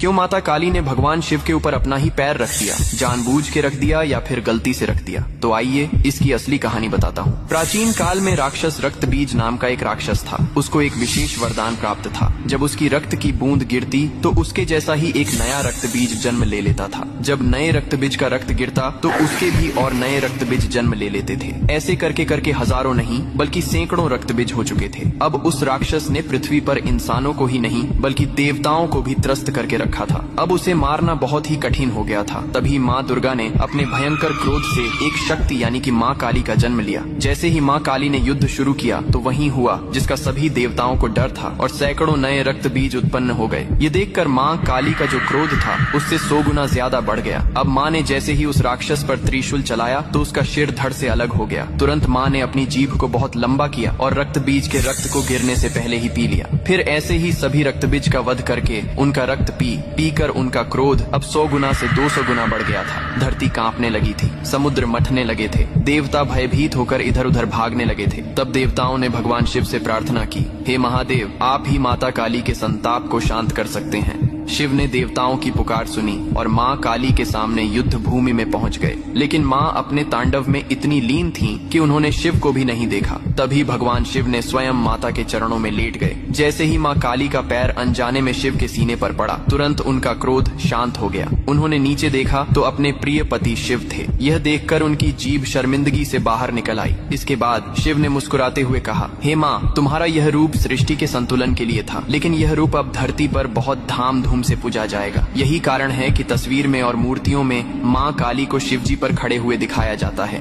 क्यों माता काली ने भगवान शिव के ऊपर अपना ही पैर रख दिया? जानबूझ के रख दिया या फिर गलती से रख दिया? तो आइए इसकी असली कहानी बताता हूँ। प्राचीन काल में राक्षस रक्त बीज नाम का एक राक्षस था। उसको एक विशेष वरदान प्राप्त था। जब उसकी रक्त की बूंद गिरती तो उसके जैसा ही एक नया रक्त बीज जन्म ले लेता था। जब नए रक्त बीज का रक्त गिरता तो उसके भी और नए रक्त बीज जन्म ले लेते थे। ऐसे करके करके हजारों नहीं बल्कि सैकड़ों रक्त बीज हो चुके थे। अब उस राक्षस ने पृथ्वी पर इंसानों को ही नहीं बल्कि देवताओं को भी त्रस्त करके रखा था। अब उसे मारना बहुत ही कठिन हो गया था। तभी माँ दुर्गा ने अपने भयंकर क्रोध से एक शक्ति यानी कि माँ काली का जन्म लिया। जैसे ही माँ काली ने युद्ध शुरू किया तो वही हुआ जिसका सभी देवताओं को डर था और सैकड़ों नए रक्त बीज उत्पन्न हो गए। ये देखकर माँ काली का जो क्रोध था उससे 100 गुना ज्यादा बढ़ गया। अब माँ ने जैसे ही उस राक्षस पर त्रिशूल चलाया तो उसका सिर धड़ से अलग हो गया। तुरंत माँ ने अपनी जीभ को बहुत लंबा किया और रक्त बीज के रक्त को गिरने से पहले ही पी लिया। फिर ऐसे ही सभी रक्त बीज का वध करके उनका रक्त पी कर उनका क्रोध अब 100 गुना से 200 गुना बढ़ गया था। धरती कांपने लगी थी, समुद्र मथने लगे थे, देवता भयभीत होकर इधर उधर भागने लगे थे। तब देवताओं ने भगवान शिव से प्रार्थना की, हे महादेव, आप ही माता काली के संताप को शांत कर सकते हैं। शिव ने देवताओं की पुकार सुनी और माँ काली के सामने युद्ध भूमि में पहुंच गए। लेकिन माँ अपने तांडव में इतनी लीन थीं कि उन्होंने शिव को भी नहीं देखा। तभी भगवान शिव ने स्वयं माता के चरणों में लेट गए। जैसे ही माँ काली का पैर अनजाने में शिव के सीने पर पड़ा, तुरंत उनका क्रोध शांत हो गया। उन्होंने नीचे देखा तो अपने प्रिय पति शिव थे। यह देखकर उनकी जीभ शर्मिंदगी से बाहर निकल आई। इसके बाद शिव ने मुस्कुराते हुए कहा, हे माँ, तुम्हारा यह रूप सृष्टि के संतुलन के लिए था, लेकिन यह रूप अब धरती पर बहुत धाम धूम से पूजा जाएगा। यही कारण है कि तस्वीर में और मूर्तियों में माँ काली को शिवजी पर खड़े हुए दिखाया जाता है।